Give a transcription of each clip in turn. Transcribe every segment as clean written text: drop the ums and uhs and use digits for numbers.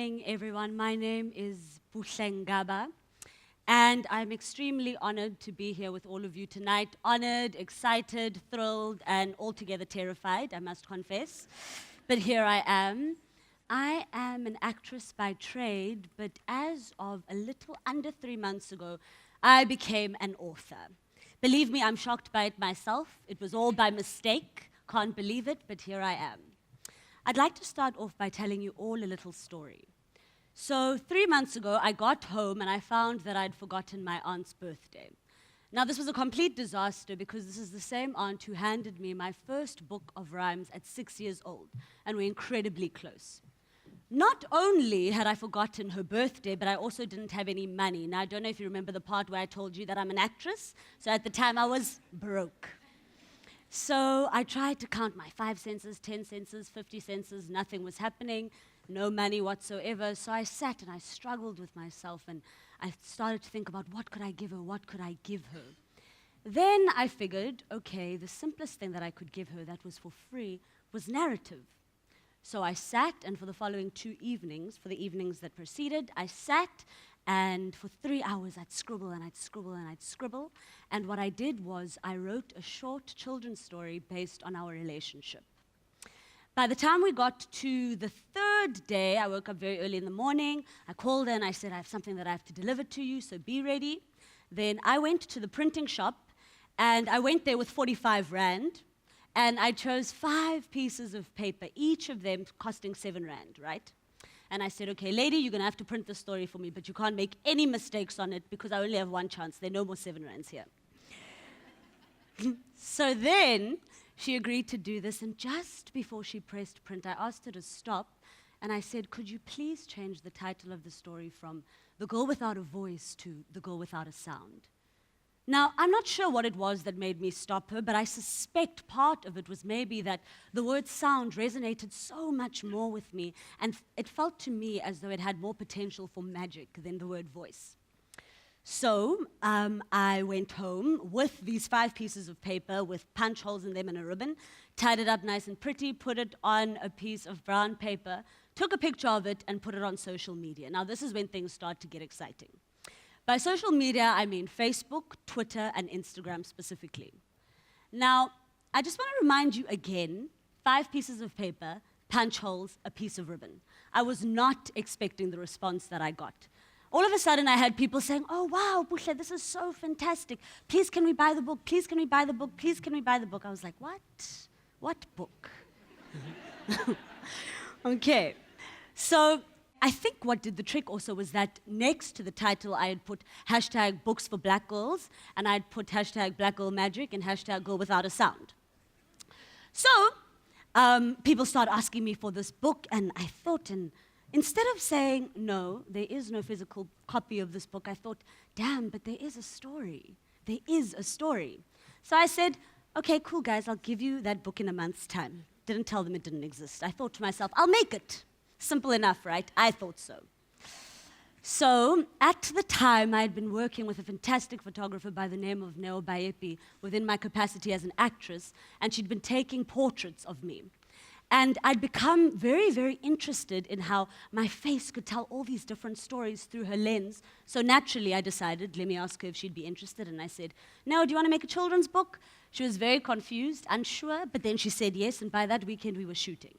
evening, everyone. My name is Buhle Ngaba, and I'm extremely honored to be here with all of you tonight. Honored, excited, thrilled, and altogether terrified, I must confess. But here I am. I am an actress by trade, but as of a little under 3 months ago, I became an author. Believe me, I'm shocked by it myself. It was all by mistake. Can't believe it, but here I am. I'd like to start off by telling you all a little story. So 3 months ago, I got home and I found that I'd forgotten my aunt's birthday. Now, this was a complete disaster because this is the same aunt who handed me my first book of rhymes at 6 years old, and we're incredibly close. Not only had I forgotten her birthday, but I also didn't have any money. Now, I don't know if you remember the part where I told you that I'm an actress. So at the time, I was broke. So I tried to count my 5 senses, 10 senses, 50 senses. Nothing was happening, no money whatsoever. So I sat and I struggled with myself, and I started to think about what could I give her, what could I give her. Then I figured, okay, the simplest thing that I could give her that was for free was narrative. So I sat, and for the following 2 evenings, for the evenings that preceded, I sat, and for 3 hours I'd scribble and I'd scribble and I'd scribble. And what I did was I wrote a short children's story based on our relationship. By the time we got to the 3rd day, I woke up very early in the morning. I called her and I said, I have something that I have to deliver to you, so be ready. Then I went to the printing shop, and I went there with 45 Rand. And I chose 5 pieces of paper, each of them costing 7 Rand, right? And I said, okay, lady, you're going to have to print the story for me, but you can't make any mistakes on it because I only have 1 chance. There are no more 7 Rands here. So then she agreed to do this, and just before she pressed print, I asked her to stop, and I said, could you please change the title of the story from The Girl Without a Voice to The Girl Without a Sound? Now, I'm not sure what it was that made me stop her, but I suspect part of it was maybe that the word sound resonated so much more with me, and it felt to me as though it had more potential for magic than the word voice. So I went home with these 5 pieces of paper with punch holes in them and a ribbon, tied it up nice and pretty, put it on a piece of brown paper, took a picture of it, and put it on social media. Now, this is when things start to get exciting. By social media, I mean Facebook, Twitter, and Instagram specifically. Now, I just want to remind you again, 5 pieces of paper, punch holes, a piece of ribbon. I was not expecting the response that I got. All of a sudden, I had people saying, oh, wow, Buhle, this is so fantastic. Please, can we buy the book? Please, can we buy the book? Please, can we buy the book? I was like, what? What book? Okay. So I think what did the trick also was that next to the title, I had put hashtag books for black girls, and I'd put hashtag black girl magic and hashtag girl without a sound. So people started asking me for this book, and I thought, and instead of saying, no, there is no physical copy of this book, I thought, damn, but there is a story. There is a story. So I said, okay, cool, guys, I'll give you that book in a month's time. Didn't tell them it didn't exist. I thought to myself, I'll make it. Simple enough, right? I thought so. So, at the time, I had been working with a fantastic photographer by the name of Neo Bayepi within my capacity as an actress, and she'd been taking portraits of me. And I'd become very, very interested in how my face could tell all these different stories through her lens. So naturally, I decided, let me ask her if she'd be interested, and I said, no, do you want to make a children's book? She was very confused, unsure, but then she said yes, and by that weekend, we were shooting.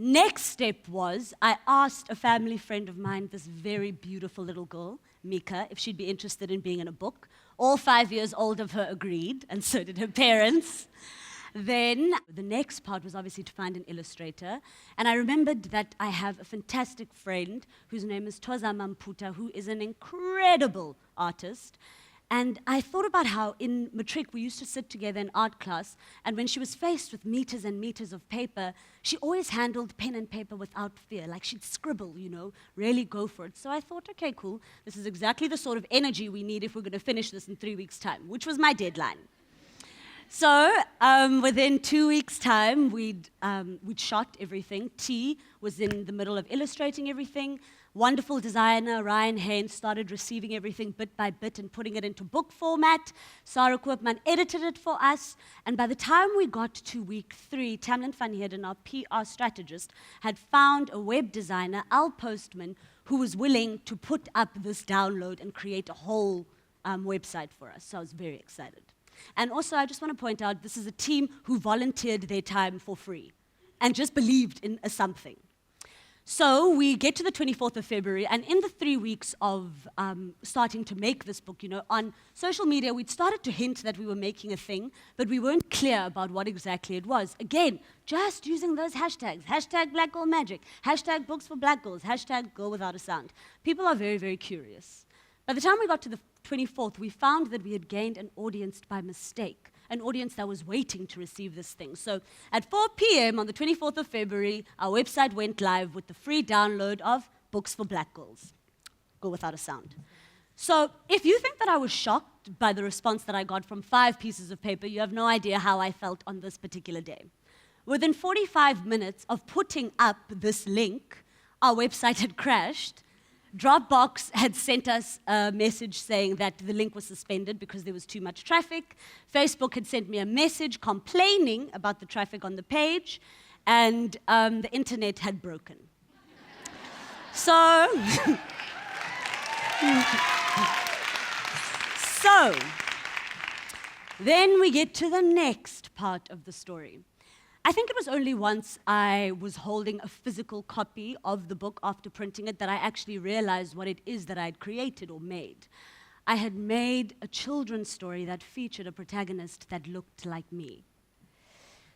Next step was, I asked a family friend of mine, this very beautiful little girl, Mika, if she'd be interested in being in a book. All 5 years old of her agreed, and so did her parents. Then the next part was obviously to find an illustrator, and I remembered that I have a fantastic friend whose name is Toza Mamputa, who is an incredible artist. And I thought about how in matric we used to sit together in art class, and when she was faced with meters and meters of paper, she always handled pen and paper without fear, like she'd scribble, you know, really go for it. So I thought, okay, cool, this is exactly the sort of energy we need if we're going to finish this in 3 weeks' time, which was my deadline. So within 2 weeks' time, we'd shot everything. T was in the middle of illustrating everything. Wonderful designer Ryan Haynes started receiving everything bit by bit and putting it into book format. Sarah Koopman edited it for us. And by the time we got to week 3, Tamlin van Heerden, our PR strategist, had found a web designer, Al Postman, who was willing to put up this download and create a whole website for us. So I was very excited. And also, I just want to point out, this is a team who volunteered their time for free and just believed in a something. So we get to the 24th of February, and in the 3 weeks of starting to make this book, on social media, we'd started to hint that we were making a thing, but we weren't clear about what exactly it was. Again, just using those hashtags. Hashtag Black Girl Magic. Hashtag Books for Black Girls. Hashtag Girl Without a Sound. People are very, very curious. By the time we got to the 24th, we found that we had gained an audience by mistake, an audience that was waiting to receive this thing. So at 4 p.m. on the 24th of February, our website went live with the free download of Books for Black Girls, Go Without a Sound. So if you think that I was shocked by the response that I got from 5 pieces of paper, you have no idea how I felt on this particular day. Within 45 minutes of putting up this link, our website had crashed. Dropbox had sent us a message saying that the link was suspended because there was too much traffic. Facebook had sent me a message complaining about the traffic on the page, and the internet had broken. So, then we get to the next part of the story. I think it was only once I was holding a physical copy of the book after printing it that I actually realized what it is that I had created or made. I had made a children's story that featured a protagonist that looked like me.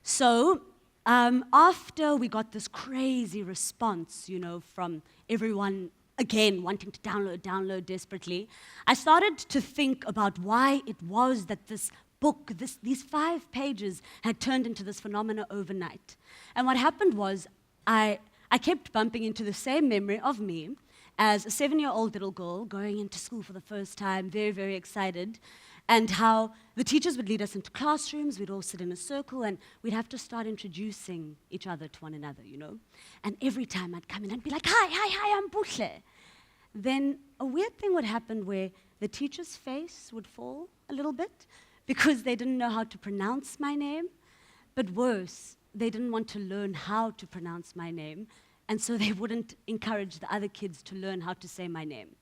So after we got this crazy response, from everyone, again, wanting to download desperately, I started to think about why it was that this book, these 5 pages had turned into this phenomena overnight. And what happened was I kept bumping into the same memory of me as a 7-year-old little girl going into school for the first time, very, very excited, and how the teachers would lead us into classrooms, we'd all sit in a circle, and we'd have to start introducing each other to one another, And every time I'd come in, I'd be like, hi, I'm Buhle. Then a weird thing would happen where the teacher's face would fall a little bit, because they didn't know how to pronounce my name, but worse, they didn't want to learn how to pronounce my name, and so they wouldn't encourage the other kids to learn how to say my name.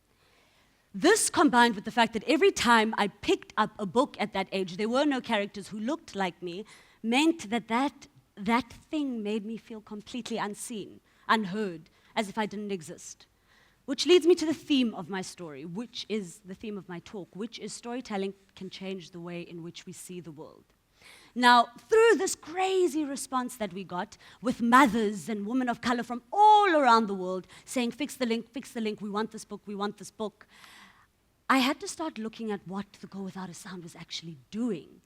This, combined with the fact that every time I picked up a book at that age, there were no characters who looked like me, meant that thing made me feel completely unseen, unheard, as if I didn't exist. Which leads me to the theme of my story, which is the theme of my talk, which is storytelling can change the way in which we see the world. Now, through this crazy response that we got, with mothers and women of color from all around the world saying, fix the link, we want this book, I had to start looking at what the Go Without a Sound was actually doing.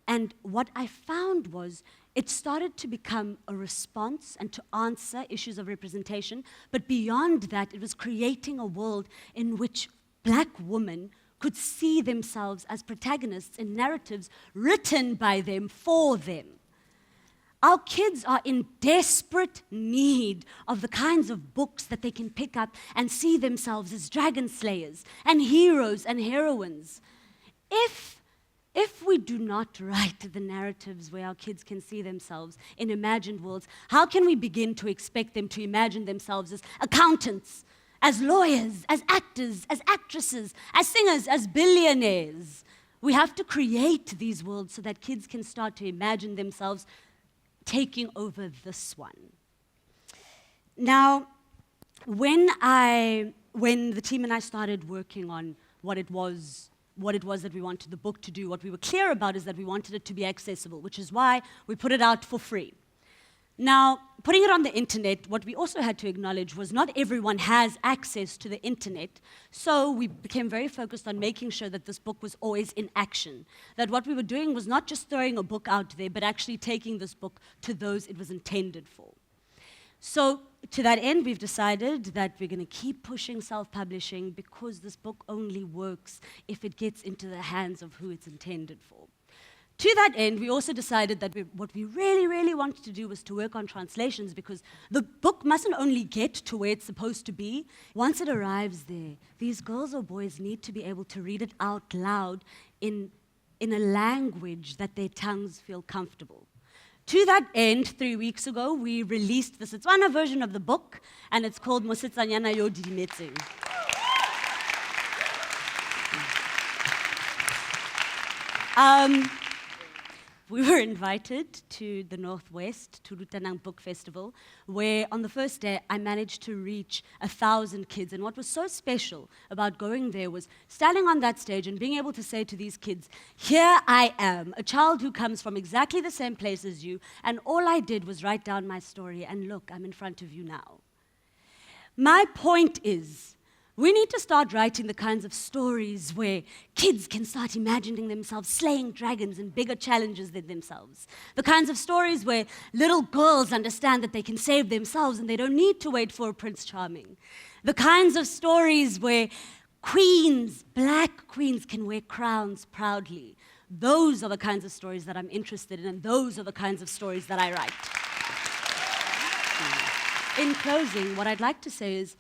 And what I found was it started to become a response and to answer issues of representation, but beyond that, it was creating a world in which Black women could see themselves as protagonists in narratives written by them for them. Our kids are in desperate need of the kinds of books that they can pick up and see themselves as dragon slayers and heroes and heroines. If we do not write the narratives where our kids can see themselves in imagined worlds, how can we begin to expect them to imagine themselves as accountants, as lawyers, as actors, as actresses, as singers, as billionaires? We have to create these worlds so that kids can start to imagine themselves taking over this one. Now, when the team and I started working on what it was that we wanted the book to do, what we were clear about is that we wanted it to be accessible, which is why we put it out for free. Now, putting it on the internet, what we also had to acknowledge was not everyone has access to the internet, so we became very focused on making sure that this book was always in action, that what we were doing was not just throwing a book out there, but actually taking this book to those it was intended for. So to that end, we've decided that we're going to keep pushing self-publishing because this book only works if it gets into the hands of who it's intended for. To that end, we also decided that what we really, really wanted to do was to work on translations, because the book mustn't only get to where it's supposed to be. Once it arrives there, these girls or boys need to be able to read it out loud in a language that their tongues feel comfortable. To that end, 3 weeks ago, we released the Setswana version of the book, and it's called Mosetsanyana yo Didimetseng. We were invited to the Northwest, to Rutanang Book Festival, where on the first day I managed to reach 1,000 kids. And what was so special about going there was standing on that stage and being able to say to these kids, here I am, a child who comes from exactly the same place as you, and all I did was write down my story, and look, I'm in front of you now. My point is, we need to start writing the kinds of stories where kids can start imagining themselves slaying dragons and bigger challenges than themselves. The kinds of stories where little girls understand that they can save themselves and they don't need to wait for a Prince Charming. The kinds of stories where queens, black queens, can wear crowns proudly. Those are the kinds of stories that I'm interested in, and those are the kinds of stories that I write. In closing, what I'd like to say is,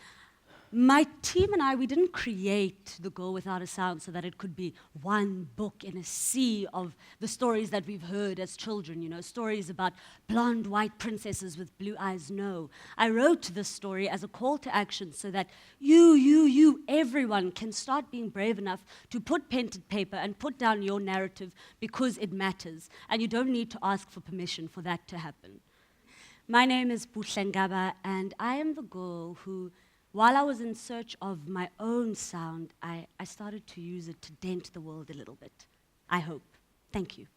my team and I, we didn't create The Girl Without a Sound so that it could be one book in a sea of the stories that we've heard as children, stories about blonde white princesses with blue eyes. No. I wrote this story as a call to action so that you, everyone can start being brave enough to put pen to paper and put down your narrative, because it matters, and you don't need to ask for permission for that to happen. My name is Buhle Ngaba, and I am the girl who, while I was in search of my own sound, I started to use it to dent the world a little bit. I hope. Thank you.